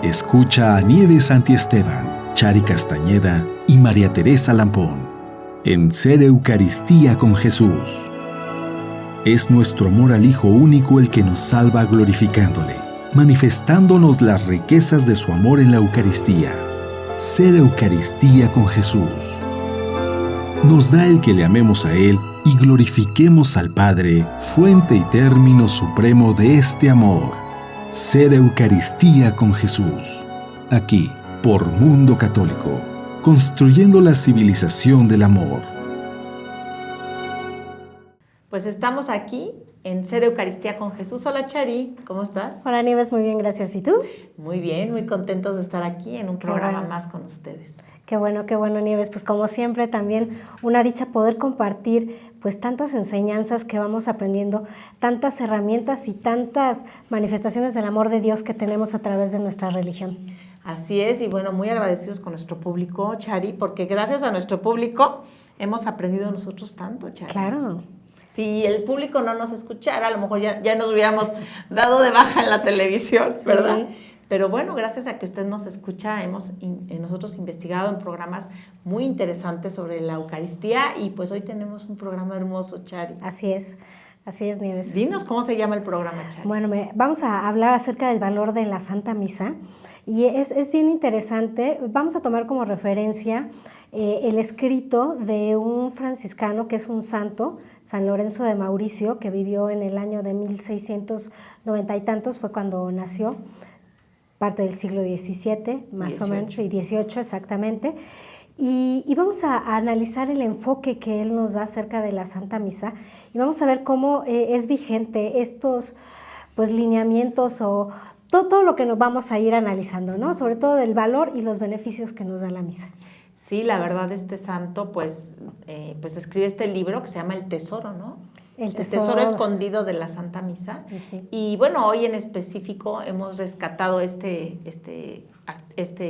Escucha a Nieves Santiesteban, Chari Castañeda y María Teresa Lampón en Ser Eucaristía con Jesús. Es nuestro amor al Hijo único el que nos salva glorificándole, manifestándonos las riquezas de su amor en la Eucaristía. Ser Eucaristía con Jesús. Nos da el que le amemos a Él y glorifiquemos al Padre, fuente y término supremo de este amor. Ser Eucaristía con Jesús. Aquí, por Mundo Católico, construyendo la civilización del amor. Pues estamos aquí en Ser Eucaristía con Jesús. Hola Chari, ¿cómo estás? Hola Nieves, muy bien, gracias. ¿Y tú? Muy bien, muy contentos de estar aquí en un programa más con ustedes. Qué bueno Nieves. Pues como siempre también una dicha poder compartir pues tantas enseñanzas que vamos aprendiendo, tantas herramientas y tantas manifestaciones del amor de Dios que tenemos a través de nuestra religión. Así es, y bueno, muy agradecidos con nuestro público, Chari, porque gracias a nuestro público hemos aprendido nosotros tanto, Chari. Claro. Si el público no nos escuchara, a lo mejor ya nos hubiéramos dado de baja en la televisión, sí, ¿verdad? Pero bueno, gracias a que usted nos escucha, hemos nosotros investigado en programas muy interesantes sobre la Eucaristía y pues hoy tenemos un programa hermoso, Chari. Así es Nieves. Dinos cómo se llama el programa, Chari. Bueno, vamos a hablar acerca del valor de la Santa Misa y es bien interesante. Vamos a tomar como referencia el escrito de un franciscano que es un santo, San Lorenzo de Mauricio, que vivió en el año de 1690 y tantos, fue cuando nació, parte del siglo XVII, más o menos, y XVIII exactamente. Y vamos a analizar el enfoque que él nos da acerca de la Santa Misa y vamos a ver cómo es vigente estos pues, lineamientos o todo lo que nos vamos a ir analizando, ¿no? Sobre todo del valor y los beneficios que nos da la misa. Sí, la verdad, este santo pues escribe este libro que se llama El Tesoro, ¿no? El tesoro escondido de la Santa Misa. Uh-huh. Y bueno, hoy en específico hemos rescatado este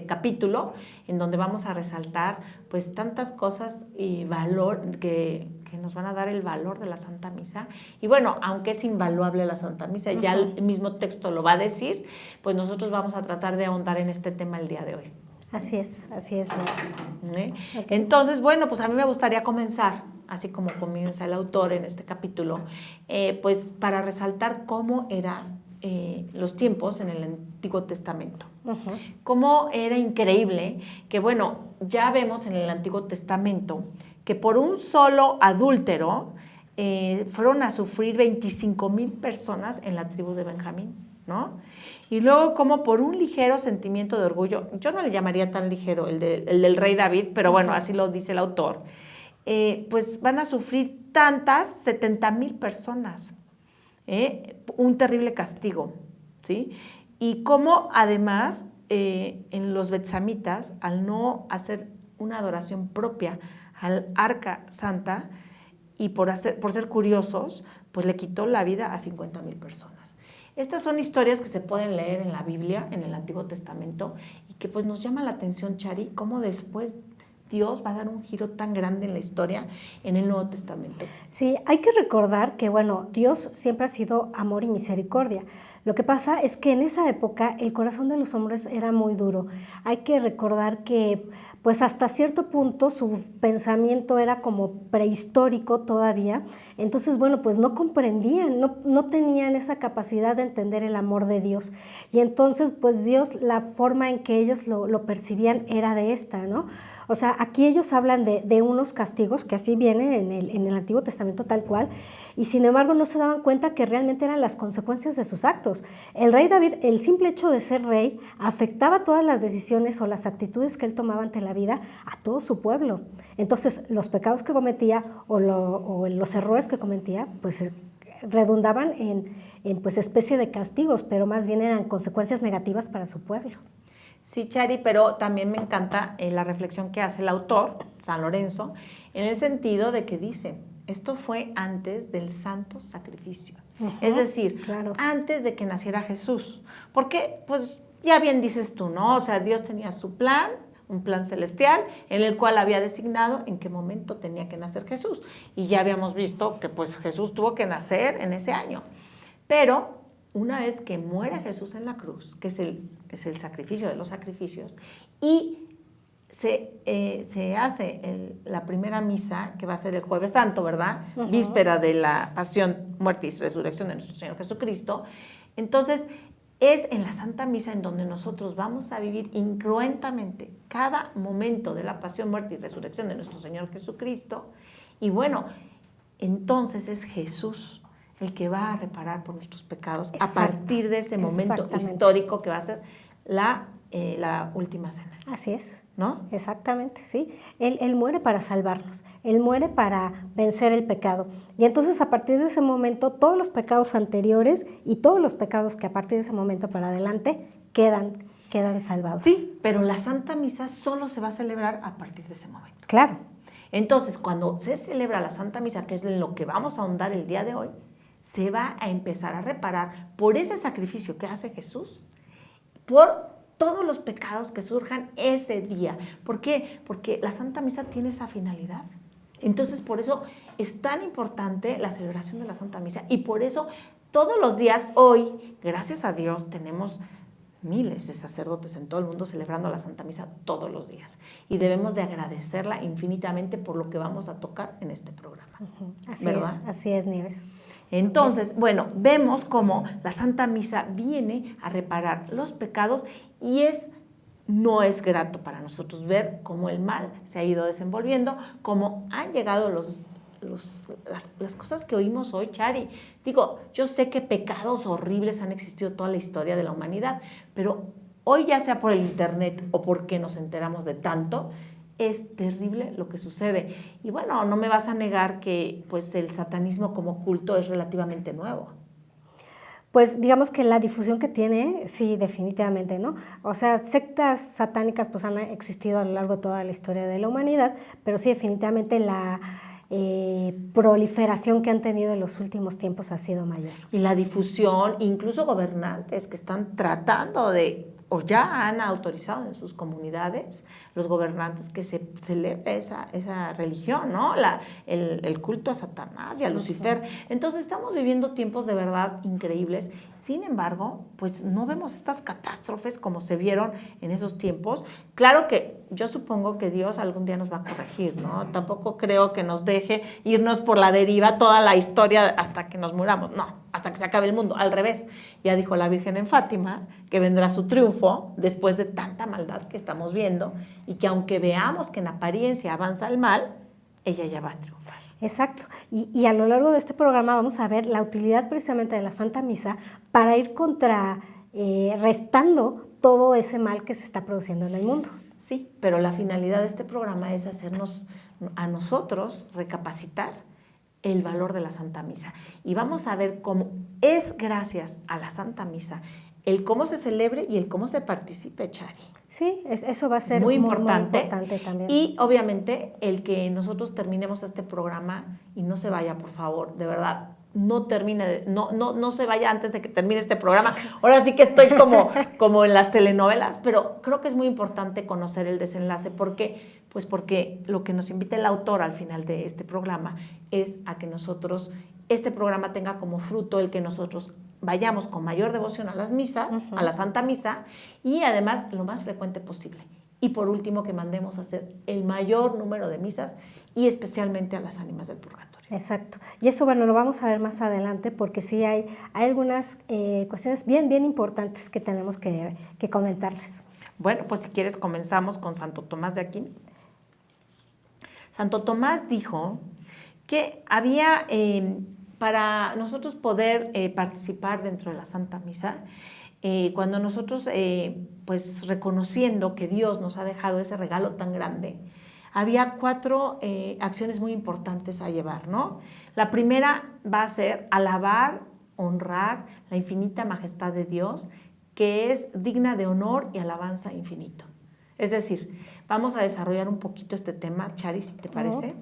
capítulo en donde vamos a resaltar pues tantas cosas y valor que nos van a dar el valor de la Santa Misa. Y bueno, aunque es invaluable la Santa Misa, uh-huh, ya el mismo texto lo va a decir, pues nosotros vamos a tratar de ahondar en este tema el día de hoy. Así es. Okay. Entonces, bueno, pues a mí me gustaría comenzar, así como comienza el autor en este capítulo, pues para resaltar cómo eran los tiempos en el Antiguo Testamento. Uh-huh. Cómo era increíble que, bueno, ya vemos en el Antiguo Testamento que por un solo adúltero fueron a sufrir 25,000 personas en la tribu de Benjamín, ¿no? Y luego como por un ligero sentimiento de orgullo, yo no le llamaría tan ligero el del rey David, pero bueno, así lo dice el autor, pues van a sufrir 70,000 personas, un terrible castigo, ¿sí? Y como además en los betsamitas, al no hacer una adoración propia al arca santa y por ser curiosos, pues le quitó la vida a 50,000 personas. Estas son historias que se pueden leer en la Biblia, en el Antiguo Testamento, y que pues nos llama la atención, Chari, cómo después Dios va a dar un giro tan grande en la historia en el Nuevo Testamento. Sí, hay que recordar que, bueno, Dios siempre ha sido amor y misericordia. Lo que pasa es que en esa época el corazón de los hombres era muy duro. Hay que recordar que pues hasta cierto punto su pensamiento era como prehistórico todavía, entonces bueno, pues no comprendían, no tenían esa capacidad de entender el amor de Dios, y entonces pues Dios, la forma en que ellos lo percibían era de esta, ¿no? O sea, aquí ellos hablan de unos castigos que así viene en el Antiguo Testamento tal cual, y sin embargo no se daban cuenta que realmente eran las consecuencias de sus actos. El rey David, el simple hecho de ser rey, afectaba todas las decisiones o las actitudes que él tomaba ante la vida a todo su pueblo. Entonces, los pecados que cometía o los errores que cometía, pues redundaban en pues especie de castigos, pero más bien eran consecuencias negativas para su pueblo. Sí, Chari, pero también me encanta la reflexión que hace el autor, San Lorenzo, en el sentido de que dice, esto fue antes del santo sacrificio. Uh-huh, es decir, claro, antes de que naciera Jesús. Porque, pues, ya bien dices tú, ¿no? O sea, Dios tenía su plan, un plan celestial, en el cual había designado en qué momento tenía que nacer Jesús. Y ya habíamos visto que, pues, Jesús tuvo que nacer en ese año. Pero una vez que muere Jesús en la cruz, que es el sacrificio de los sacrificios, y se hace la primera misa, que va a ser el Jueves Santo, ¿verdad? Uh-huh. Víspera de la pasión, muerte y resurrección de nuestro Señor Jesucristo. Entonces, es en la Santa Misa en donde nosotros vamos a vivir incruentamente cada momento de la pasión, muerte y resurrección de nuestro Señor Jesucristo. Y bueno, entonces es Jesús el que va a reparar por nuestros pecados. Exacto. A partir de ese momento histórico que va a ser la última cena. Así es. ¿No? Exactamente, sí. Él muere para salvarnos, Él muere para vencer el pecado. Y entonces a partir de ese momento, todos los pecados anteriores y todos los pecados que a partir de ese momento para adelante quedan salvados. Sí, pero la Santa Misa solo se va a celebrar a partir de ese momento. Claro. Entonces, cuando se celebra la Santa Misa, que es en lo que vamos a ahondar el día de hoy, se va a empezar a reparar por ese sacrificio que hace Jesús, por todos los pecados que surjan ese día. ¿Por qué? Porque la Santa Misa tiene esa finalidad. Entonces, por eso es tan importante la celebración de la Santa Misa y por eso todos los días hoy, gracias a Dios, tenemos miles de sacerdotes en todo el mundo celebrando la Santa Misa todos los días. Y debemos de agradecerla infinitamente por lo que vamos a tocar en este programa. Uh-huh. Así es, Nieves. Entonces, bueno, vemos cómo la Santa Misa viene a reparar los pecados y no es grato para nosotros ver cómo el mal se ha ido desenvolviendo, cómo han llegado las cosas que oímos hoy, Chari. Digo, yo sé que pecados horribles han existido toda la historia de la humanidad, pero hoy, ya sea por el internet o porque nos enteramos de tanto, es terrible lo que sucede. Y bueno, no me vas a negar que pues, el satanismo como culto es relativamente nuevo. Pues digamos que la difusión que tiene, sí, definitivamente, ¿no? O sea, sectas satánicas pues han existido a lo largo de toda la historia de la humanidad, pero sí, definitivamente la proliferación que han tenido en los últimos tiempos ha sido mayor. Y la difusión, incluso gobernantes que están tratando de, o ya han autorizado en sus comunidades, los gobernantes que se celebre esa religión, ¿no? El culto a Satanás y a Lucifer. Entonces estamos viviendo tiempos de verdad increíbles. Sin embargo, pues no vemos estas catástrofes como se vieron en esos tiempos. Claro que yo supongo que Dios algún día nos va a corregir, ¿no? Tampoco creo que nos deje irnos por la deriva toda la historia hasta que nos muramos. No, hasta que se acabe el mundo. Al revés, ya dijo la Virgen en Fátima que vendrá su triunfo después de tanta maldad que estamos viendo y que aunque veamos que en apariencia avanza el mal, ella ya va a triunfar. Exacto. Y a lo largo de este programa vamos a ver la utilidad precisamente de la Santa Misa para ir restando todo ese mal que se está produciendo en el mundo. Sí, pero la finalidad de este programa es hacernos a nosotros recapacitar el valor de la Santa Misa. Y vamos a ver cómo es gracias a la Santa Misa el cómo se celebre y el cómo se participe, Chari. Sí, eso va a ser muy importante también. Y obviamente el que nosotros terminemos este programa y no se vaya, por favor, de verdad, no se vaya antes de que termine este programa. Ahora sí que estoy como en las telenovelas, pero creo que es muy importante conocer el desenlace. ¿Por qué? Pues porque lo que nos invita el autor al final de este programa es a que nosotros, este programa tenga como fruto el que nosotros vayamos con mayor devoción a las misas, uh-huh, a la Santa Misa, y además lo más frecuente posible. Y por último, que mandemos a hacer el mayor número de misas y especialmente a las ánimas del purgatorio. Exacto. Y eso, bueno, lo vamos a ver más adelante porque sí hay algunas cuestiones bien importantes que tenemos que comentarles. Bueno, pues si quieres comenzamos con Santo Tomás de Aquino. Santo Tomás dijo que había, para nosotros poder participar dentro de la Santa Misa, cuando nosotros, pues reconociendo que Dios nos ha dejado ese regalo tan grande, había 4 acciones muy importantes a llevar, ¿no? La primera va a ser alabar, honrar la infinita majestad de Dios, que es digna de honor y alabanza infinito. Es decir, vamos a desarrollar un poquito este tema, Chari, si te parece.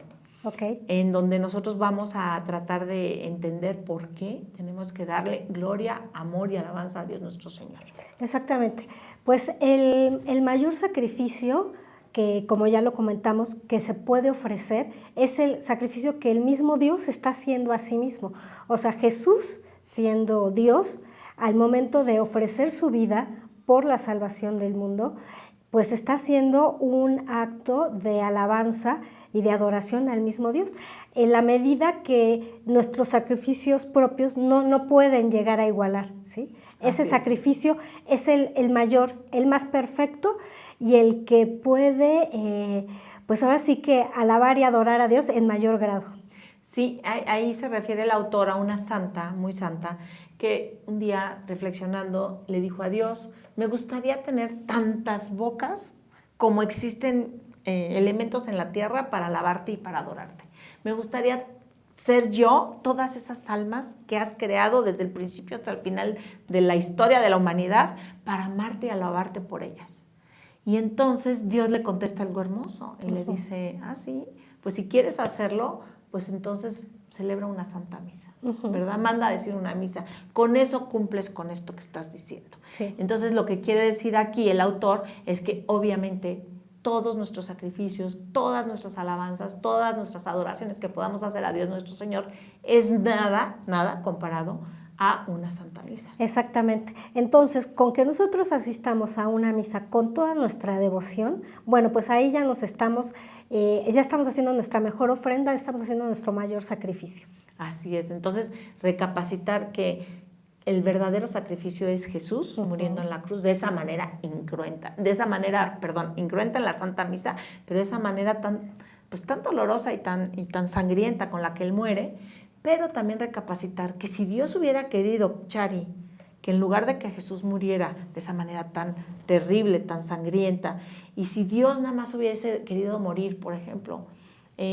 Okay. En donde nosotros vamos a tratar de entender por qué tenemos que darle gloria, amor y alabanza a Dios nuestro Señor. Exactamente. Pues el mayor sacrificio que, como ya lo comentamos, que se puede ofrecer es el sacrificio que el mismo Dios está haciendo a sí mismo. O sea, Jesús, siendo Dios, al momento de ofrecer su vida por la salvación del mundo, pues está haciendo un acto de alabanza y de adoración al mismo Dios, en la medida que nuestros sacrificios propios no pueden llegar a igualar, ¿sí? Ese sacrificio es el mayor, el más perfecto y el que puede, pues ahora sí que alabar y adorar a Dios en mayor grado. Sí, ahí se refiere el autor a una santa, muy santa, que un día reflexionando le dijo a Dios: me gustaría tener tantas bocas como existen elementos en la tierra para alabarte y para adorarte. Me gustaría ser yo todas esas almas que has creado desde el principio hasta el final de la historia de la humanidad para amarte y alabarte por ellas. Y entonces Dios le contesta algo hermoso y le dice: sí, pues si quieres hacerlo, pues entonces celebra una santa misa, ¿verdad? Manda a decir una misa. Con eso cumples con esto que estás diciendo. Sí. Entonces lo que quiere decir aquí el autor es que obviamente todos nuestros sacrificios, todas nuestras alabanzas, todas nuestras adoraciones que podamos hacer a Dios nuestro Señor es nada comparado a una santa misa. Exactamente. Entonces, con que nosotros asistamos a una misa con toda nuestra devoción, bueno, pues ahí ya ya estamos haciendo nuestra mejor ofrenda, estamos haciendo nuestro mayor sacrificio. Así es. Entonces, recapacitar que el verdadero sacrificio es Jesús muriendo en la cruz de esa manera incruenta, incruenta en la Santa Misa, pero de esa manera tan dolorosa y tan sangrienta con la que Él muere. Pero también recapacitar que si Dios hubiera querido, Chari, que en lugar de que Jesús muriera de esa manera tan terrible, tan sangrienta, y si Dios nada más hubiese querido morir, por ejemplo,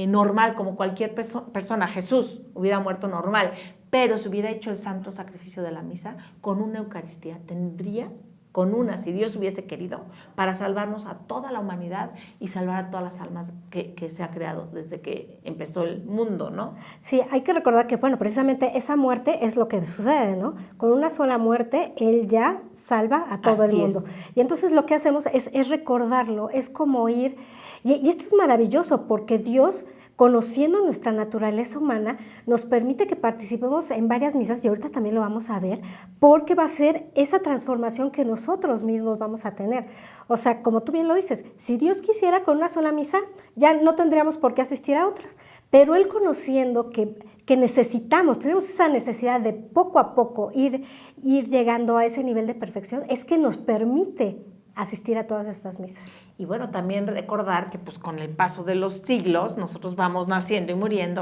normal, como cualquier persona, Jesús hubiera muerto normal, pero se hubiera hecho el santo sacrificio de la misa con una Eucaristía, si Dios hubiese querido, para salvarnos a toda la humanidad y salvar a todas las almas que se ha creado desde que empezó el mundo, ¿no? Sí, hay que recordar que, bueno, precisamente esa muerte es lo que sucede, ¿no? Con una sola muerte, Él ya salva a todo el mundo. Y entonces lo que hacemos es recordarlo, es como ir, y esto es maravilloso porque Dios, conociendo nuestra naturaleza humana, nos permite que participemos en varias misas, y ahorita también lo vamos a ver, porque va a ser esa transformación que nosotros mismos vamos a tener. O sea, como tú bien lo dices, si Dios quisiera con una sola misa, ya no tendríamos por qué asistir a otras, pero Él conociendo que tenemos esa necesidad de poco a poco ir llegando a ese nivel de perfección, es que nos permite asistir a todas estas misas. Y bueno, también recordar que pues con el paso de los siglos nosotros vamos naciendo y muriendo,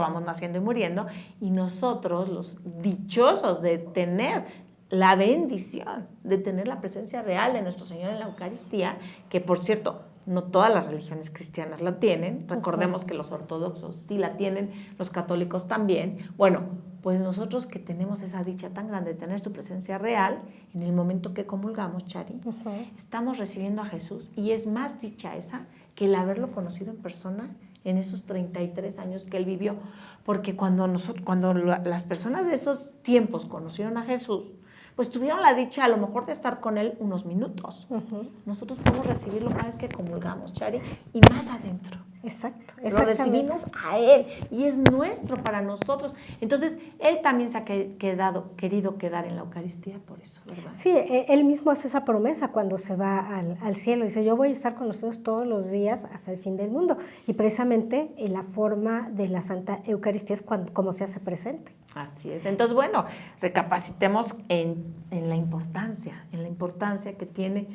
y nosotros, los dichosos de tener la bendición, de tener la presencia real de nuestro Señor en la Eucaristía, que por cierto, no todas las religiones cristianas la tienen, recordemos que los ortodoxos sí la tienen, los católicos también. Bueno, pues nosotros que tenemos esa dicha tan grande de tener su presencia real, en el momento que comulgamos, Chari, estamos recibiendo a Jesús, y es más dicha esa que el haberlo conocido en persona en esos 33 años que Él vivió, porque cuando las personas de esos tiempos conocieron a Jesús, pues tuvieron la dicha a lo mejor de estar con Él unos minutos. Nosotros podemos recibirlo cada vez que comulgamos, Chari, y más adentro. Exacto, lo recibimos a Él y es nuestro para nosotros. Entonces, Él también se ha querido quedar en la Eucaristía por eso, ¿verdad? Sí, Él mismo hace esa promesa cuando se va al cielo. Dice, yo voy a estar con ustedes todos los días hasta el fin del mundo. Y precisamente en la forma de la Santa Eucaristía es como se hace presente. Así es. Entonces, bueno, recapacitemos en la importancia que tiene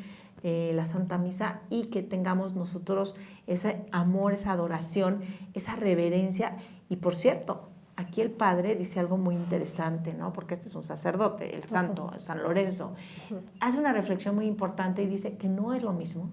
la Santa Misa, y que tengamos nosotros ese amor, esa adoración, esa reverencia. Y por cierto, aquí el Padre dice algo muy interesante, ¿no? Porque este es un sacerdote, el santo, San Lorenzo. Hace una reflexión muy importante y dice que no es lo mismo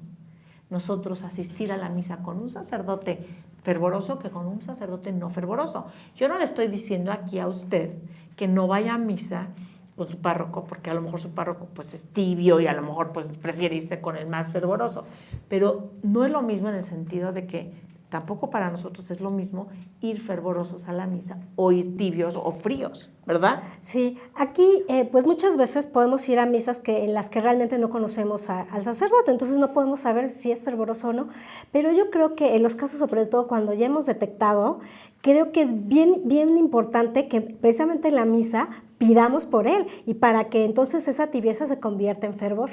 nosotros asistir a la misa con un sacerdote fervoroso que con un sacerdote no fervoroso. Yo no le estoy diciendo aquí a usted que no vaya a misa con su párroco, porque a lo mejor su párroco pues es tibio y a lo mejor pues prefiere irse con el más fervoroso, pero no es lo mismo en el sentido de que tampoco para nosotros es lo mismo ir fervorosos a la misa o ir tibios o fríos, ¿verdad? Sí, aquí pues muchas veces podemos ir a misas en las que realmente no conocemos al sacerdote, entonces no podemos saber si es fervoroso o no, pero yo creo que en los casos, sobre todo cuando ya hemos detectado, creo que es bien importante que precisamente en la misa pidamos por él y para que entonces esa tibieza se convierta en fervor.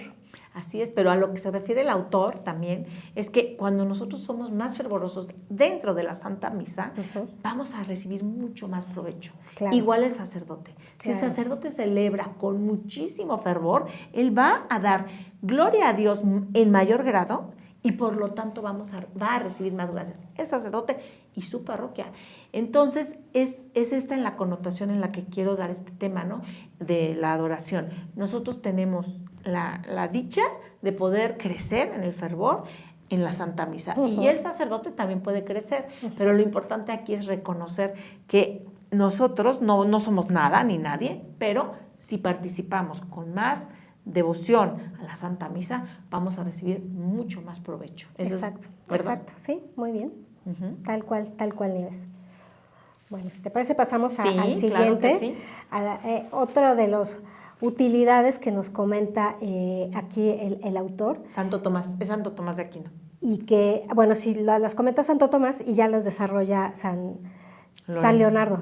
Así es, pero a lo que se refiere el autor también es que cuando nosotros somos más fervorosos dentro de la Santa Misa, vamos a recibir mucho más provecho. Claro. Igual el sacerdote. Si el sacerdote celebra con muchísimo fervor, él va a dar gloria a Dios en mayor grado y por lo tanto va a recibir más gracias el sacerdote y su parroquia. Entonces, es esta en la connotación en la que quiero dar este tema, ¿no? De la adoración. Nosotros tenemos la dicha de poder crecer en el fervor en la Santa Misa. Y el sacerdote también puede crecer, pero lo importante aquí es reconocer que nosotros no somos nada ni nadie, pero si participamos con más devoción a la Santa Misa, vamos a recibir mucho más provecho. Exacto, exacto, sí, muy bien. Tal cual, Nieves. Bueno, si te parece, pasamos al siguiente. Claro que sí. Otro de los utilidades que nos comenta aquí el autor. Santo Tomás, es Santo Tomás de Aquino. Y que, bueno, sí, las comenta Santo Tomás y ya las desarrolla San Leonardo.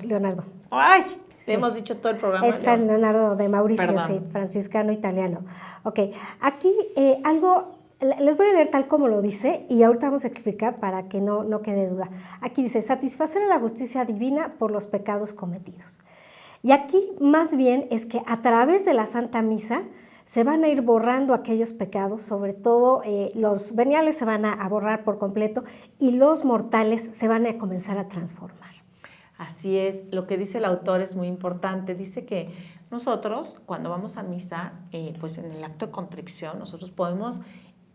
¡Ay! Sí. Hemos dicho todo el programa. Es San Leonardo de Mauricio, sí, franciscano italiano. Ok, aquí les voy a leer tal como lo dice y ahorita vamos a explicar para que no quede duda. Aquí dice, satisfacer a la justicia divina por los pecados cometidos. Y aquí más bien es que a través de la Santa Misa se van a ir borrando aquellos pecados, sobre todo los veniales se van a borrar por completo y los mortales se van a comenzar a transformar. Así es, lo que dice el autor es muy importante. Dice que nosotros, cuando vamos a misa, pues en el acto de contrición, nosotros podemos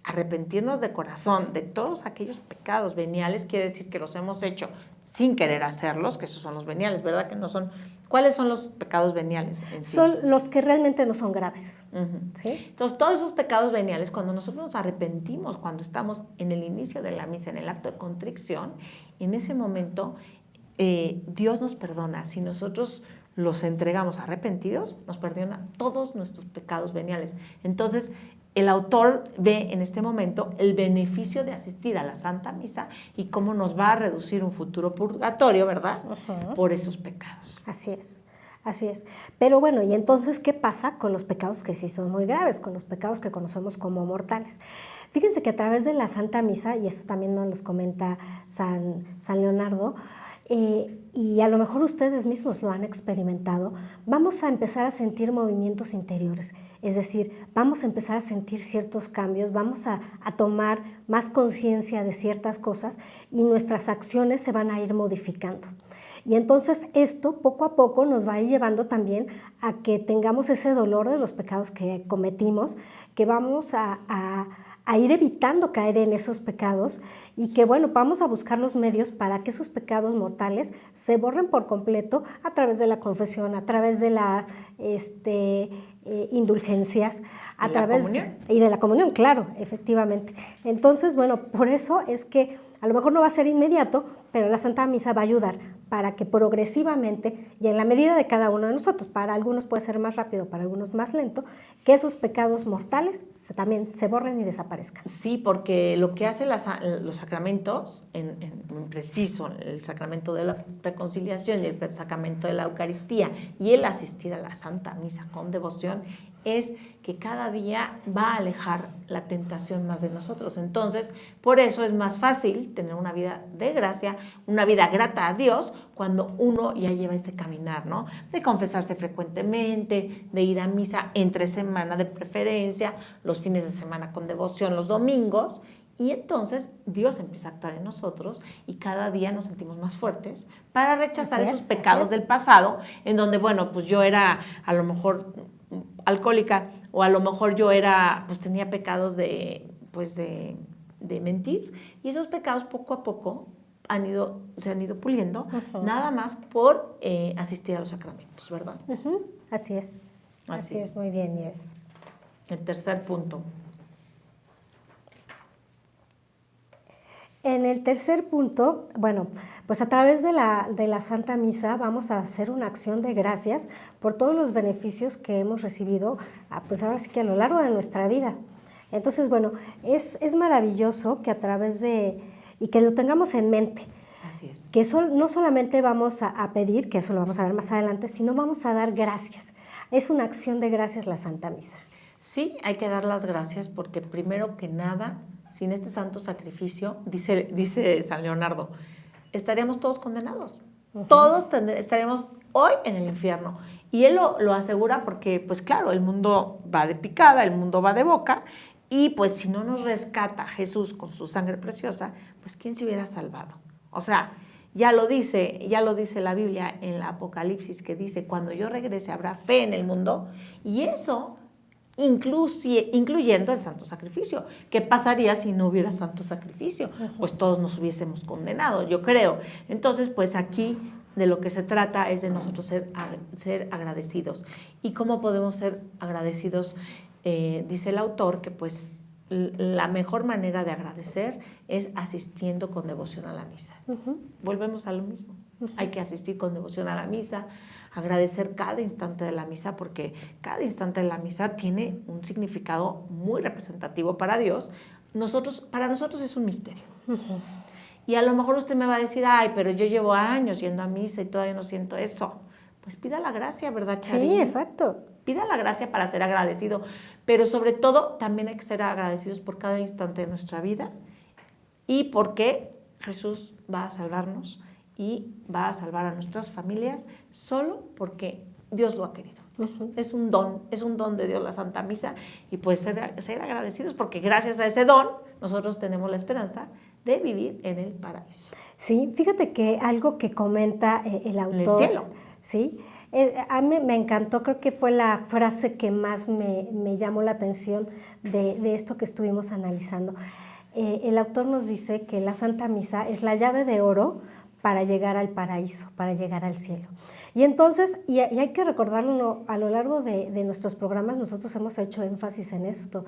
arrepentirnos de corazón de todos aquellos pecados veniales, quiere decir que los hemos hecho sin querer hacerlos, que esos son los veniales, ¿verdad? Que no son. ¿Cuáles son los pecados veniales en sí? Son los que realmente no son graves. ¿Sí? Entonces, todos esos pecados veniales, cuando nosotros nos arrepentimos, cuando estamos en el inicio de la misa, en el acto de contrición, en ese momento Dios nos perdona. Si nosotros los entregamos arrepentidos, nos perdona todos nuestros pecados veniales. Entonces, el autor ve en este momento el beneficio de asistir a la Santa Misa y cómo nos va a reducir un futuro purgatorio, ¿verdad? Por esos pecados. Así es. Así es. Pero bueno, ¿y entonces qué pasa con los pecados que sí son muy graves, con los pecados que conocemos como mortales? Fíjense que a través de la Santa Misa, y esto también nos los comenta San Leonardo, y a lo mejor ustedes mismos lo han experimentado, vamos a empezar a sentir movimientos interiores, es decir, vamos a empezar a sentir ciertos cambios, vamos a tomar más conciencia de ciertas cosas y nuestras acciones se van a ir modificando. Y entonces esto poco a poco nos va a ir llevando también a que tengamos ese dolor de los pecados que cometimos, que vamos a ir evitando caer en esos pecados y que, bueno, vamos a buscar los medios para que esos pecados mortales se borren por completo a través de la confesión, a través de las indulgencias, a través y de la comunión, claro, efectivamente. Entonces, bueno, por eso es que a lo mejor no va a ser inmediato, pero la Santa Misa va a ayudar para que progresivamente y en la medida de cada uno de nosotros, para algunos puede ser más rápido, para algunos más lento, que esos pecados mortales también se borren y desaparezcan. Sí, porque lo que hacen los sacramentos, en preciso, el sacramento de la reconciliación y el sacramento de la Eucaristía y el asistir a la Santa Misa con devoción, es que cada día va a alejar la tentación más de nosotros. Entonces, por eso es más fácil tener una vida de gracia, una vida grata a Dios, cuando uno ya lleva este caminar, ¿no? De confesarse frecuentemente, de ir a misa entre semana de preferencia, los fines de semana con devoción, los domingos, y entonces Dios empieza a actuar en nosotros y cada día nos sentimos más fuertes para rechazar esos pecados del pasado, en donde, bueno, pues yo era a lo mejor alcohólica o a lo mejor yo era, pues tenía pecados de mentir, y esos pecados poco a poco se han ido puliendo, nada más por asistir a los sacramentos, ¿verdad? Así es. Así es, muy bien, Nieves. El tercer punto. En el tercer punto, bueno, pues a través de la Santa Misa vamos a hacer una acción de gracias por todos los beneficios que hemos recibido, pues ahora sí que a lo largo de nuestra vida. Entonces, bueno, es maravilloso que a través y que lo tengamos en mente. Así es. Que no solamente vamos a pedir, que eso lo vamos a ver más adelante, sino vamos a dar gracias. Es una acción de gracias la Santa Misa. Sí, hay que dar las gracias porque primero que nada, sin este santo sacrificio, dice San Leonardo, estaríamos todos condenados. Todos estaríamos hoy en el infierno. Y él lo asegura porque, pues claro, el mundo va de picada, el mundo va de boca, y pues si no nos rescata Jesús con su sangre preciosa, pues ¿quién se hubiera salvado? O sea, ya lo dice la Biblia en el Apocalipsis, que dice, cuando yo regrese habrá fe en el mundo, y eso incluyendo el santo sacrificio. ¿Qué pasaría si no hubiera santo sacrificio? Pues todos nos hubiésemos condenado, yo creo. Entonces, pues aquí de lo que se trata es de nosotros ser agradecidos. ¿Y cómo podemos ser agradecidos? Dice el autor que pues la mejor manera de agradecer es asistiendo con devoción a la misa. Volvemos a lo mismo. Hay que asistir con devoción a la misa, agradecer cada instante de la misa, porque cada instante de la misa tiene un significado muy representativo para Dios. Para nosotros es un misterio. Y a lo mejor usted me va a decir, ay, pero yo llevo años yendo a misa y todavía no siento eso. Pues pida la gracia, ¿verdad, Chari? Sí, exacto. Pida la gracia para ser agradecido, pero sobre todo también hay que ser agradecidos por cada instante de nuestra vida y porque Jesús va a salvarnos y va a salvar a nuestras familias solo porque Dios lo ha querido. Es un don de Dios la Santa Misa, y pues ser agradecidos porque gracias a ese don nosotros tenemos la esperanza de vivir en el paraíso. Sí, fíjate que algo que comenta el autor. En el cielo. Sí, a mí me encantó, creo que fue la frase que más me llamó la atención de esto que estuvimos analizando. El autor nos dice que la Santa Misa es la llave de oro para llegar al paraíso, para llegar al cielo. Y entonces, y hay que recordarlo, a lo largo de nuestros programas nosotros hemos hecho énfasis en esto,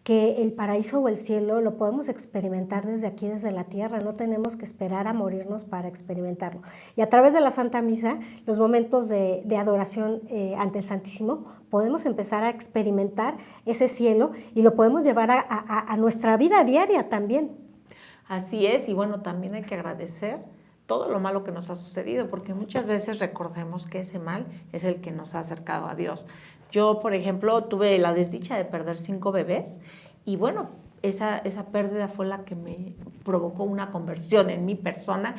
que el paraíso o el cielo lo podemos experimentar desde aquí, desde la tierra, no tenemos que esperar a morirnos para experimentarlo. Y a través de la Santa Misa, los momentos de adoración ante el Santísimo, podemos empezar a experimentar ese cielo y lo podemos llevar a nuestra vida diaria también. Así es, y bueno, también hay que agradecer todo lo malo que nos ha sucedido, porque muchas veces recordemos que ese mal es el que nos ha acercado a Dios. Yo, por ejemplo, tuve la desdicha de perder 5 bebés y bueno, esa pérdida fue la que me provocó una conversión en mi persona.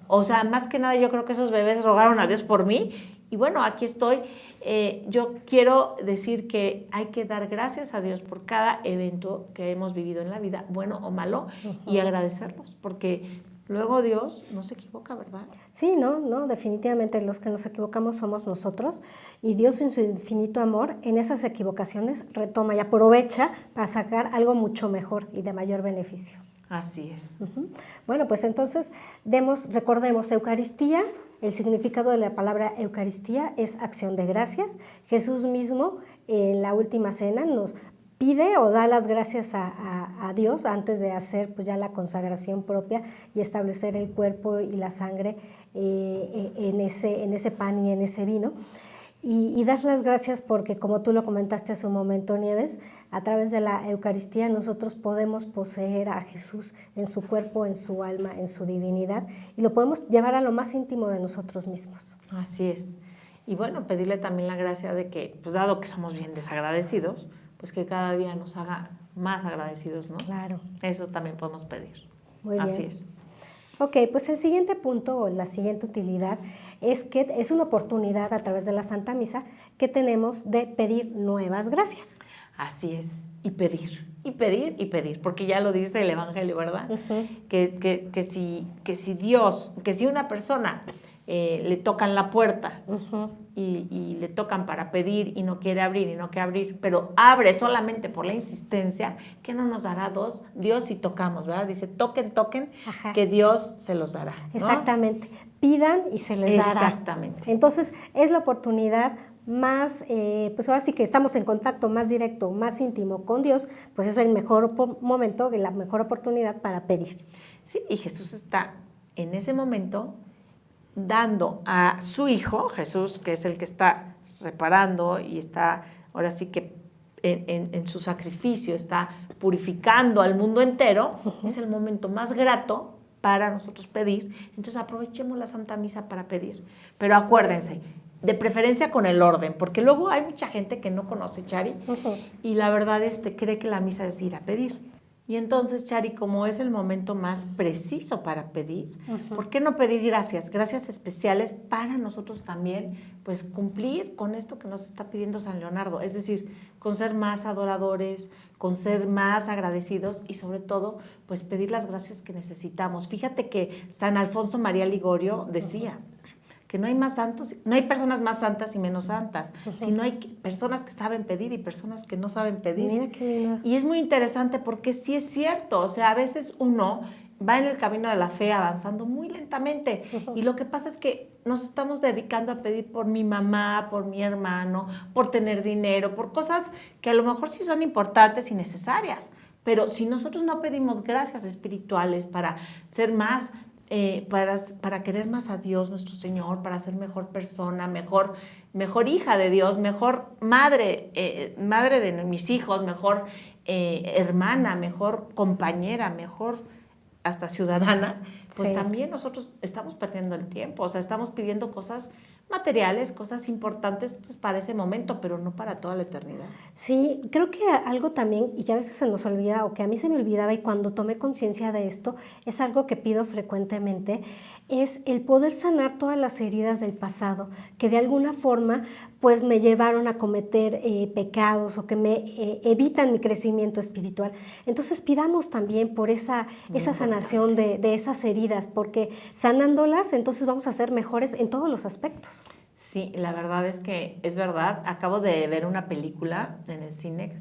O sea, más que nada yo creo que esos bebés rogaron a Dios por mí y bueno, aquí estoy. Yo quiero decir que hay que dar gracias a Dios por cada evento que hemos vivido en la vida, bueno o malo, y agradecerlos, porque luego Dios no se equivoca, ¿verdad? Sí, no, definitivamente los que nos equivocamos somos nosotros, y Dios en su infinito amor en esas equivocaciones retoma y aprovecha para sacar algo mucho mejor y de mayor beneficio. Así es. Bueno, pues entonces recordemos Eucaristía. El significado de la palabra Eucaristía es acción de gracias. Jesús mismo en la última cena nos pide o da las gracias a Dios antes de hacer pues ya la consagración propia y establecer el cuerpo y la sangre en ese pan y en ese vino. Y dar las gracias porque, como tú lo comentaste hace un momento, Nieves, a través de la Eucaristía nosotros podemos poseer a Jesús en su cuerpo, en su alma, en su divinidad, y lo podemos llevar a lo más íntimo de nosotros mismos. Así es. Y bueno, pedirle también la gracia de que, pues dado que somos bien desagradecidos, pues que cada día nos haga más agradecidos, ¿no? Claro. Eso también podemos pedir. Muy bien. Así es. Ok, pues el siguiente punto o la siguiente utilidad es que es una oportunidad a través de la Santa Misa que tenemos de pedir nuevas gracias. Así es, y pedir, y pedir, y pedir, porque ya lo dice el Evangelio, ¿verdad? Que si una persona le tocan la puerta y le tocan para pedir y no quiere abrir, pero abre solamente por la insistencia, ¿qué no nos dará Dios si tocamos, ¿verdad? Dice, toquen, que Dios se los dará, ¿no? Exactamente, pidan y se les dará. Exactamente. Entonces, es la oportunidad más, pues ahora sí que estamos en contacto más directo, más íntimo con Dios, pues es el mejor momento, la mejor oportunidad para pedir. Sí, y Jesús está en ese momento dando a su Hijo, Jesús, que es el que está reparando y está, ahora sí que en su sacrificio, está purificando al mundo entero, es el momento más grato para nosotros pedir. Entonces aprovechemos la Santa Misa para pedir. Pero acuérdense, de preferencia con el orden, porque luego hay mucha gente que no conoce, Chari, y la verdad cree que la misa es ir a pedir. Y entonces, Chari, como es el momento más preciso para pedir, ¿por qué no pedir gracias? Gracias especiales para nosotros también, pues cumplir con esto que nos está pidiendo San Leonardo, es decir, con ser más adoradores, con ser más agradecidos y sobre todo, pues pedir las gracias que necesitamos. Fíjate que San Alfonso María Ligorio decía que no hay más santos, no hay personas más santas y menos santas, sino hay personas que saben pedir y personas que no saben pedir. Mira qué lindo. Y es muy interesante porque sí es cierto, o sea, a veces uno va en el camino de la fe avanzando muy lentamente y lo que pasa es que nos estamos dedicando a pedir por mi mamá, por mi hermano, por tener dinero, por cosas que a lo mejor sí son importantes y necesarias, pero si nosotros no pedimos gracias espirituales para ser más para querer más a Dios nuestro Señor, para ser mejor persona, mejor hija de Dios, mejor madre de mis hijos, mejor hermana, mejor compañera, mejor hasta ciudadana, pues también nosotros estamos perdiendo el tiempo, o sea, estamos pidiendo cosas materiales, cosas importantes pues, para ese momento, pero no para toda la eternidad. Sí, creo que algo también, y que a veces se nos olvida, o que a mí se me olvidaba y cuando tomé conciencia de esto, es algo que pido frecuentemente, es el poder sanar todas las heridas del pasado, que de alguna forma pues me llevaron a cometer pecados o que me evitan mi crecimiento espiritual. Entonces pidamos también por esa sanación de esas heridas, porque sanándolas entonces vamos a ser mejores en todos los aspectos. Sí, la verdad es que es verdad. Acabo de ver una película en el cine,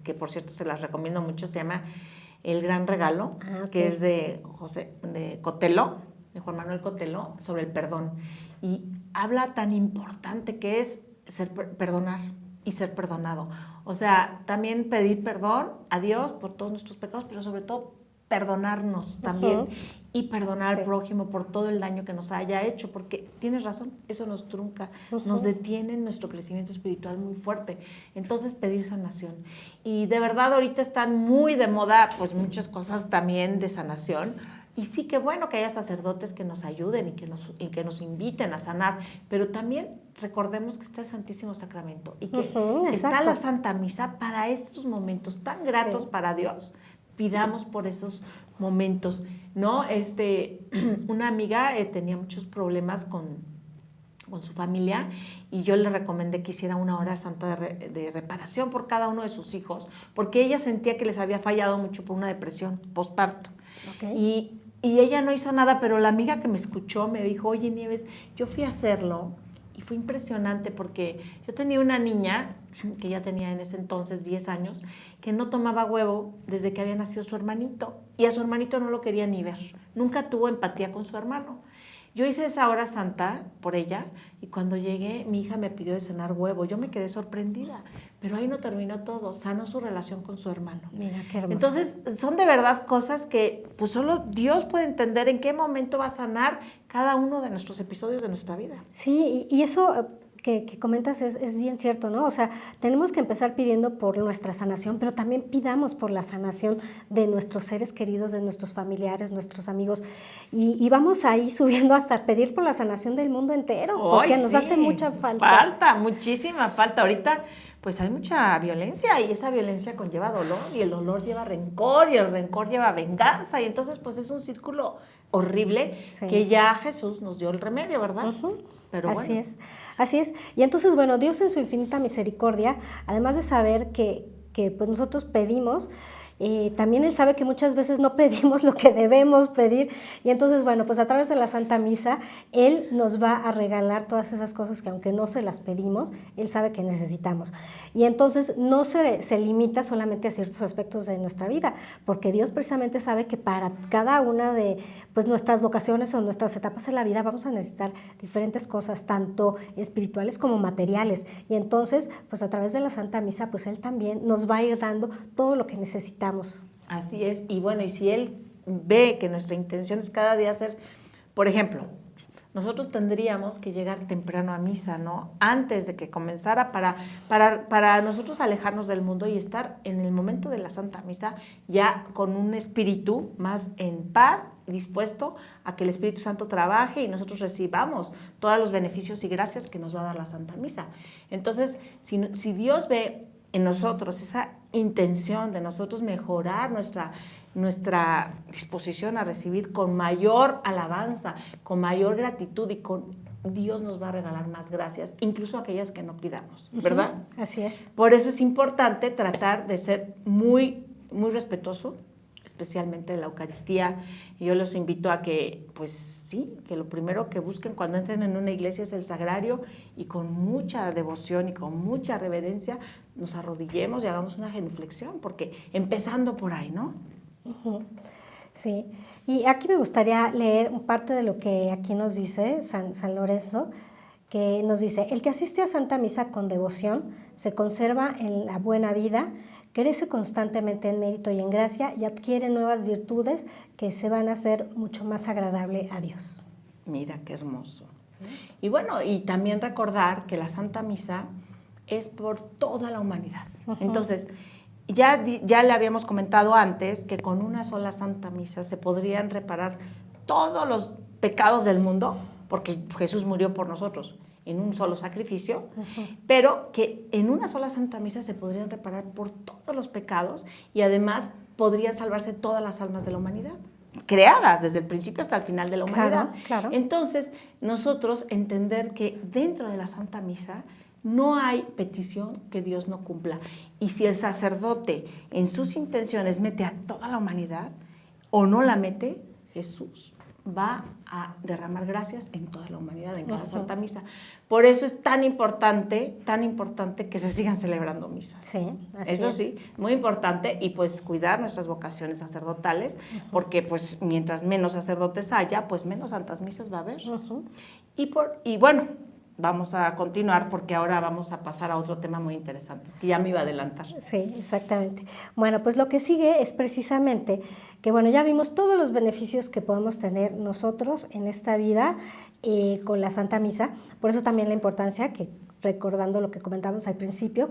que por cierto se las recomiendo mucho, se llama El Gran Regalo, que es de Cotelo, de Juan Manuel Cotelo, sobre el perdón. Y habla tan importante que es perdonar y ser perdonado. O sea, también pedir perdón a Dios por todos nuestros pecados, pero sobre todo perdonarnos también y perdonar al prójimo por todo el daño que nos haya hecho, porque tienes razón, eso nos trunca, nos detiene en nuestro crecimiento espiritual muy fuerte. Entonces pedir sanación. Y de verdad ahorita están muy de moda pues muchas cosas también de sanación. Y sí que bueno que haya sacerdotes que nos ayuden y que nos inviten a sanar, pero también recordemos que está el Santísimo Sacramento y que está la Santa Misa para estos momentos tan gratos para Dios. Pidamos por esos momentos, ¿no? Una amiga tenía muchos problemas con su familia y yo le recomendé que hiciera una hora santa de reparación por cada uno de sus hijos, porque ella sentía que les había fallado mucho por una depresión postparto. Y ella no hizo nada, pero la amiga que me escuchó me dijo, oye Nieves, yo fui a hacerlo y fue impresionante porque yo tenía una niña que ya tenía en ese entonces 10 años, que no tomaba huevo desde que había nacido su hermanito y a su hermanito no lo quería ni ver, nunca tuvo empatía con su hermano. Yo hice esa hora santa por ella y cuando llegué mi hija me pidió de cenar huevo, yo me quedé sorprendida, pero ahí no terminó todo, sanó su relación con su hermano. Mira qué hermoso. Entonces son de verdad cosas que pues solo Dios puede entender en qué momento va a sanar cada uno de nuestros episodios de nuestra vida. Sí, y eso que comentas es bien cierto, ¿no? O sea, tenemos que empezar pidiendo por nuestra sanación, pero también pidamos por la sanación de nuestros seres queridos, de nuestros familiares, nuestros amigos, y vamos ahí subiendo hasta pedir por la sanación del mundo entero, porque nos hace mucha falta. Muchísima falta. Ahorita pues hay mucha violencia y esa violencia conlleva dolor y el dolor lleva rencor y el rencor lleva venganza y entonces pues es un círculo horrible que ya Jesús nos dio el remedio, ¿verdad? Pero bueno. Así es. Y entonces, bueno, Dios en su infinita misericordia, además de saber que pues nosotros pedimos, también Él sabe que muchas veces no pedimos lo que debemos pedir y entonces, bueno, pues a través de la Santa Misa, Él nos va a regalar todas esas cosas que aunque no se las pedimos, Él sabe que necesitamos. Y entonces no se limita solamente a ciertos aspectos de nuestra vida, porque Dios precisamente sabe que para cada una de pues, nuestras vocaciones o nuestras etapas en la vida vamos a necesitar diferentes cosas, tanto espirituales como materiales. Y entonces, pues a través de la Santa Misa, pues Él también nos va a ir dando todo lo que necesitamos. Así es, y bueno, y si Él ve que nuestra intención es cada día hacer, por ejemplo, nosotros tendríamos que llegar temprano a misa, ¿no? Antes de que comenzara para nosotros alejarnos del mundo y estar en el momento de la Santa Misa ya con un espíritu más en paz, dispuesto a que el Espíritu Santo trabaje y nosotros recibamos todos los beneficios y gracias que nos va a dar la Santa Misa. Entonces, si Dios ve en nosotros esa intención de nosotros mejorar nuestra disposición a recibir con mayor alabanza, con mayor gratitud y Dios nos va a regalar más gracias, incluso aquellas que no pidamos, ¿verdad? Así es. Por eso es importante tratar de ser muy, muy respetuoso, especialmente de la Eucaristía. Y yo los invito a que, pues sí, que lo primero que busquen cuando entren en una iglesia es el sagrario y con mucha devoción y con mucha reverencia nos arrodillemos y hagamos una genuflexión, porque empezando por ahí, ¿no? Sí, y aquí me gustaría leer parte de lo que aquí nos dice San Lorenzo, que nos dice: el que asiste a Santa Misa con devoción se conserva en la buena vida, crece constantemente en mérito y en gracia y adquiere nuevas virtudes que se van a hacer mucho más agradable a Dios. Mira, qué hermoso. ¿Sí? Y bueno, y también recordar que la Santa Misa es por toda la humanidad. Entonces, ya le habíamos comentado antes que con una sola Santa Misa se podrían reparar todos los pecados del mundo, porque Jesús murió por nosotros en un solo sacrificio, pero que en una sola Santa Misa se podrían reparar por todos los pecados y además podrían salvarse todas las almas de la humanidad, creadas desde el principio hasta el final de la humanidad. Claro. Entonces, nosotros entender que dentro de la Santa Misa no hay petición que Dios no cumpla. Y si el sacerdote en sus intenciones mete a toda la humanidad o no la mete, Jesús va a derramar gracias en toda la humanidad, en cada Santa Misa. Por eso es tan importante que se sigan celebrando misas. Sí, así eso es. Sí, muy importante, y pues cuidar nuestras vocaciones sacerdotales, porque pues mientras menos sacerdotes haya, pues menos santas misas va a haber. Y bueno, vamos a continuar porque ahora vamos a pasar a otro tema muy interesante, es que ya me iba a adelantar. Sí, exactamente. Bueno, pues lo que sigue es precisamente que, bueno, ya vimos todos los beneficios que podemos tener nosotros en esta vida con la Santa Misa, por eso también la importancia que, recordando lo que comentamos al principio,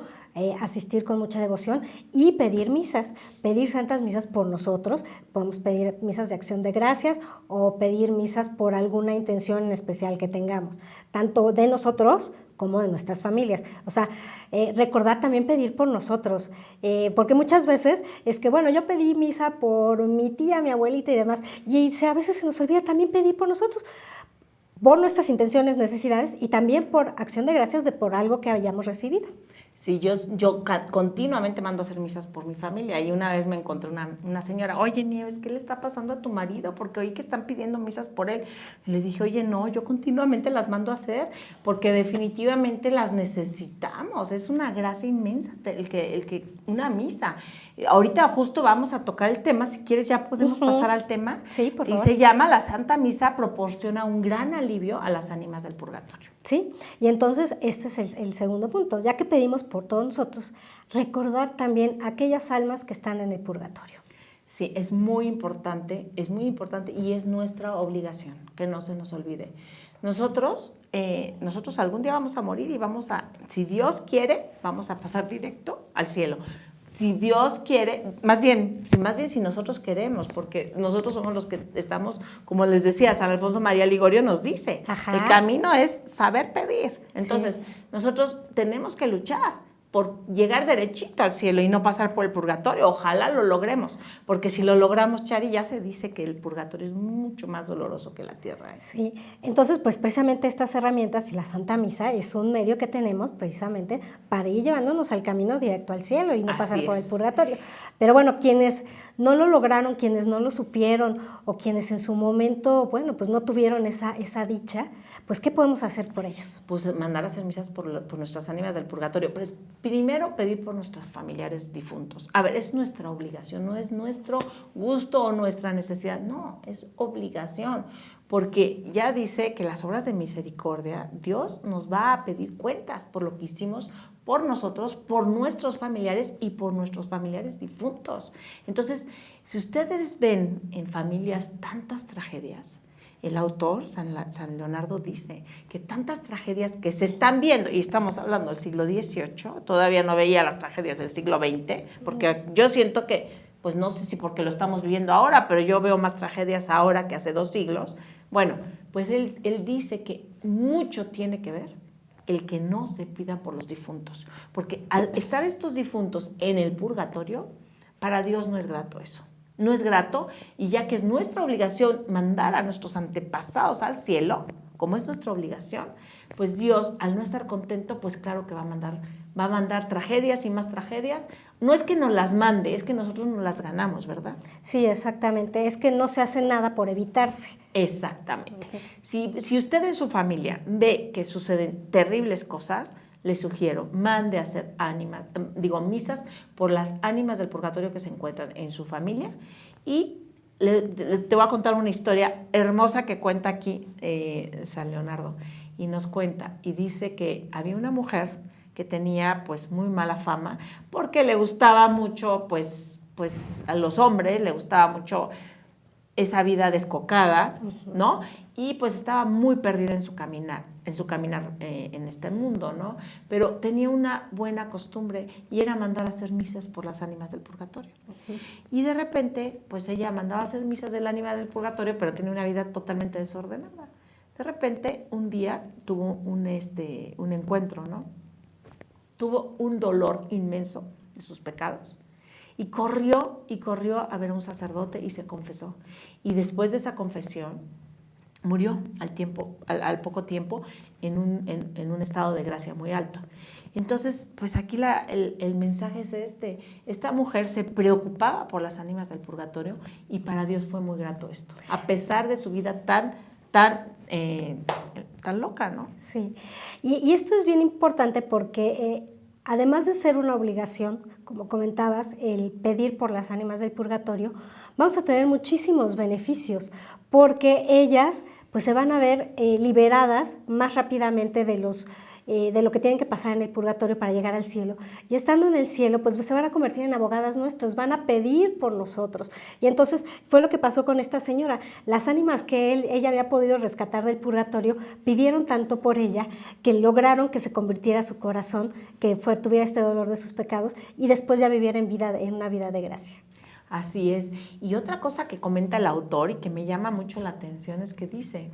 asistir con mucha devoción y pedir misas, pedir santas misas por nosotros. Podemos pedir misas de acción de gracias o pedir misas por alguna intención en especial que tengamos, tanto de nosotros como de nuestras familias. O sea, recordar también pedir por nosotros, porque muchas veces es que, bueno, yo pedí misa por mi tía, mi abuelita y demás, y a veces se nos olvida también pedir por nosotros, por nuestras intenciones, necesidades y también por acción de gracias por algo que hayamos recibido. Sí, yo continuamente mando a hacer misas por mi familia, y una vez me encontré una señora: oye, Nieves, ¿qué le está pasando a tu marido? Porque oí que están pidiendo misas por él. Y le dije: oye, no, yo continuamente las mando a hacer porque definitivamente las necesitamos, es una gracia inmensa el que una misa. Ahorita justo vamos a tocar el tema, si quieres ya podemos pasar al tema. Sí, por favor. Y se llama: la Santa Misa proporciona un gran alivio a las ánimas del purgatorio. Sí, y entonces este es el segundo punto, ya que pedimos por todos nosotros, recordar también aquellas almas que están en el purgatorio. Sí, es muy importante y es nuestra obligación, que no se nos olvide. Nosotros algún día vamos a morir y si Dios quiere, vamos a pasar directo al cielo. Si Dios quiere, más bien si nosotros queremos, porque nosotros somos los que estamos, como les decía, San Alfonso María Ligorio nos dice, el camino es saber pedir. Entonces, nosotros tenemos que luchar por llegar derechito al cielo y no pasar por el purgatorio. Ojalá lo logremos, porque si lo logramos, Chari, ya se dice que el purgatorio es mucho más doloroso que la tierra. Sí, entonces pues precisamente estas herramientas y la Santa Misa es un medio que tenemos precisamente para ir llevándonos al camino directo al cielo y no pasar por el purgatorio. Pero bueno, quienes no lo lograron, quienes no lo supieron o quienes en su momento, bueno, pues no tuvieron esa dicha, pues ¿qué podemos hacer por ellos? Pues mandar a hacer misas por nuestras ánimas del purgatorio. Pero primero pedir por nuestros familiares difuntos. A ver, es nuestra obligación, no es nuestro gusto o nuestra necesidad, no, es obligación. Porque ya dice que las obras de misericordia, Dios nos va a pedir cuentas por lo que hicimos por nosotros, por nuestros familiares y por nuestros familiares difuntos. Entonces, si ustedes ven en familias tantas tragedias, el autor, San Leonardo, dice que tantas tragedias que se están viendo, y estamos hablando del siglo XVIII, todavía no veía las tragedias del siglo XX, porque yo siento que, pues no sé si porque lo estamos viviendo ahora, pero yo veo más tragedias ahora que hace 2 siglos. Bueno, pues él dice que mucho tiene que ver el que no se pida por los difuntos, porque al estar estos difuntos en el purgatorio, para Dios no es grato eso. No es grato, y ya que es nuestra obligación mandar a nuestros antepasados al cielo, como es nuestra obligación, pues Dios, al no estar contento, pues claro que va a mandar tragedias y más tragedias. No es que nos las mande, es que nosotros nos las ganamos, ¿verdad? Sí, exactamente. Es que no se hace nada por evitarse. Exactamente. Si usted en su familia ve que suceden terribles cosas, le sugiero, mande a hacer misas por las ánimas del purgatorio que se encuentran en su familia. Y te voy a contar una historia hermosa que cuenta aquí San Leonardo. Y nos cuenta, y dice que había una mujer que tenía pues muy mala fama porque le gustaba mucho, pues a los hombres, le gustaba mucho esa vida descocada, ¿no? Y pues estaba muy perdida en su caminar en este mundo, ¿no? Pero tenía una buena costumbre y era mandar a hacer misas por las ánimas del purgatorio. Y de repente, pues ella mandaba a hacer misas del ánima del purgatorio, pero tenía una vida totalmente desordenada. De repente, un día tuvo un encuentro, ¿no? Tuvo un dolor inmenso de sus pecados. Y corrió a ver a un sacerdote y se confesó. Y después de esa confesión, murió al poco tiempo en un estado de gracia muy alto. Entonces, pues aquí el mensaje es esta mujer se preocupaba por las ánimas del purgatorio y para Dios fue muy grato esto, a pesar de su vida tan loca, ¿no? Sí, y esto es bien importante porque además de ser una obligación, como comentabas, el pedir por las ánimas del purgatorio, vamos a tener muchísimos beneficios, porque ellas pues se van a ver liberadas más rápidamente de lo que tienen que pasar en el purgatorio para llegar al cielo. Y estando en el cielo, pues se van a convertir en abogadas nuestras, van a pedir por nosotros. Y entonces fue lo que pasó con esta señora. Las ánimas que ella había podido rescatar del purgatorio pidieron tanto por ella que lograron que se convirtiera su corazón, que tuviera este dolor de sus pecados y después ya viviera en una vida de gracia. Así es. Y otra cosa que comenta el autor y que me llama mucho la atención es que dice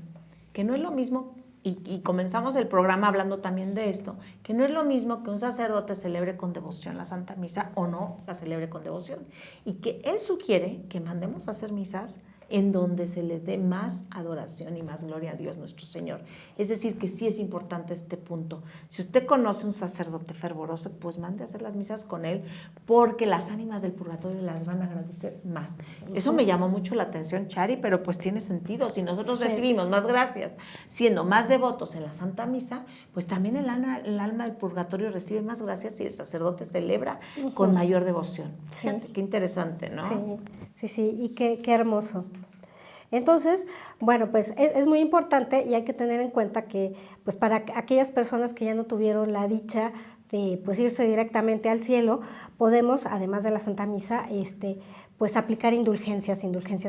que no es lo mismo, y comenzamos el programa hablando también de esto, que no es lo mismo que un sacerdote celebre con devoción la Santa Misa o no la celebre con devoción. Y que él sugiere que mandemos a hacer misas en donde se le dé más adoración y más gloria a Dios nuestro Señor. Es decir, que sí es importante este punto. Si usted conoce un sacerdote fervoroso, pues mande a hacer las misas con él, porque las ánimas del purgatorio las van a agradecer más. Eso me llamó mucho la atención, Chari, pero pues tiene sentido. Si nosotros recibimos más gracias siendo más devotos en la Santa Misa, pues también el alma del purgatorio recibe más gracias y el sacerdote celebra con mayor devoción. Fíjate, qué interesante, ¿no? Sí, y qué hermoso. Entonces, bueno, pues es muy importante y hay que tener en cuenta que pues para aquellas personas que ya no tuvieron la dicha de pues irse directamente al cielo, podemos, además de la Santa Misa, pues aplicar indulgencias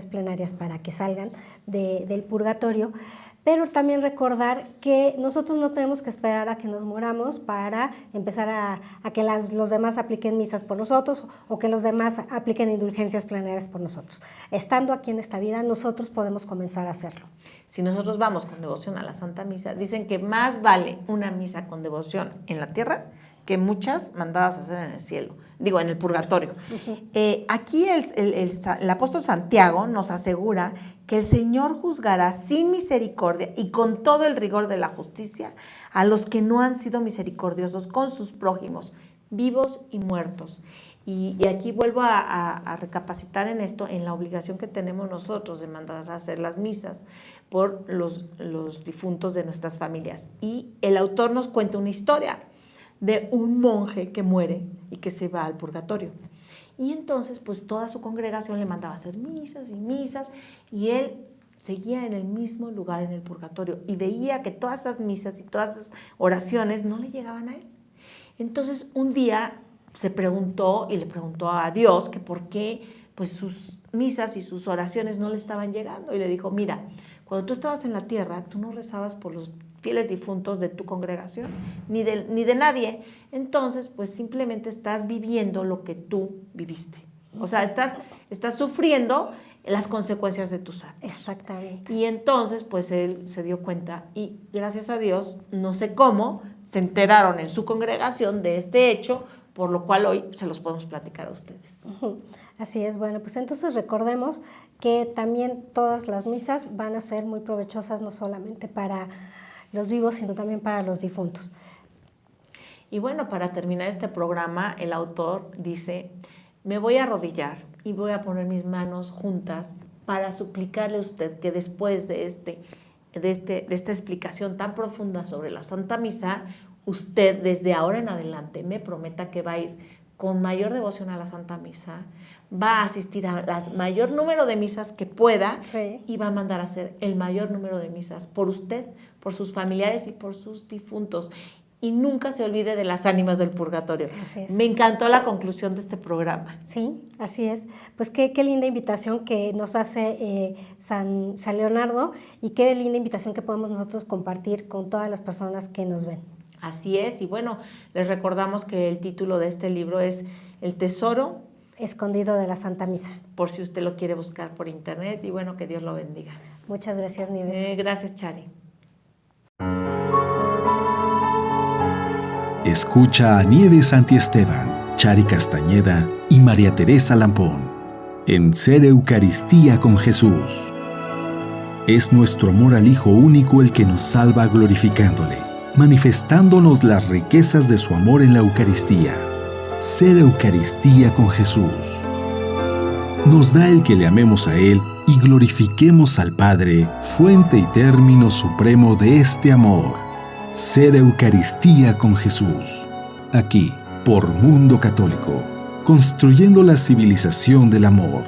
plenarias para que salgan del purgatorio. Pero también recordar que nosotros no tenemos que esperar a que nos muramos para empezar a que los demás apliquen misas por nosotros o que los demás apliquen indulgencias plenarias por nosotros. Estando aquí en esta vida, nosotros podemos comenzar a hacerlo. Si nosotros vamos con devoción a la Santa Misa, dicen que más vale una misa con devoción en la tierra que muchas mandadas a hacer en el cielo, en el purgatorio. Aquí el apóstol Santiago nos asegura que el Señor juzgará sin misericordia y con todo el rigor de la justicia a los que no han sido misericordiosos con sus prójimos, vivos y muertos. Y aquí vuelvo a recapacitar en esto, en la obligación que tenemos nosotros de mandar a hacer las misas por los difuntos de nuestras familias. Y el autor nos cuenta una historia de un monje que muere y que se va al purgatorio. Y entonces, pues toda su congregación le mandaba a hacer misas y misas, y él seguía en el mismo lugar en el purgatorio y veía que todas esas misas y todas esas oraciones no le llegaban a él. Entonces, un día se preguntó y le preguntó a Dios que por qué pues sus misas y sus oraciones no le estaban llegando. Y le dijo, mira, cuando tú estabas en la tierra, tú no rezabas por los fieles difuntos de tu congregación, ni de nadie. Entonces, pues simplemente estás viviendo lo que tú viviste. O sea, estás sufriendo las consecuencias de tus actos. Exactamente. Y entonces, pues él se dio cuenta y gracias a Dios, no sé cómo, se enteraron en su congregación de este hecho, por lo cual hoy se los podemos platicar a ustedes. Así es, bueno, pues entonces recordemos que también todas las misas van a ser muy provechosas, no solamente para los vivos, sino también para los difuntos. Y bueno, para terminar este programa, el autor dice, me voy a arrodillar y voy a poner mis manos juntas para suplicarle a usted que después de esta explicación tan profunda sobre la Santa Misa, usted desde ahora en adelante me prometa que va a ir con mayor devoción a la Santa Misa, va a asistir a mayor número de misas que pueda, sí, y va a mandar a hacer el mayor número de misas por usted, por sus familiares y por sus difuntos. Y nunca se olvide de las ánimas del purgatorio. Así es. Me encantó la conclusión de este programa. Sí, así es. Pues qué linda invitación que nos hace San Leonardo y qué linda invitación que podemos nosotros compartir con todas las personas que nos ven. Así es, y bueno, les recordamos que el título de este libro es El tesoro escondido de la Santa Misa. Por si usted lo quiere buscar por internet, y bueno, que Dios lo bendiga. Muchas gracias, Nieves. Gracias, Chari. Escucha a Nieves Santiesteban, Chari Castañeda y María Teresa Lampón en Ser Eucaristía con Jesús. Es nuestro amor al Hijo único el que nos salva glorificándole, manifestándonos las riquezas de su amor en la Eucaristía. Ser Eucaristía con Jesús. Nos da el que le amemos a Él y glorifiquemos al Padre, fuente y término supremo de este amor. Ser Eucaristía con Jesús. Aquí, por Mundo Católico, construyendo la civilización del amor.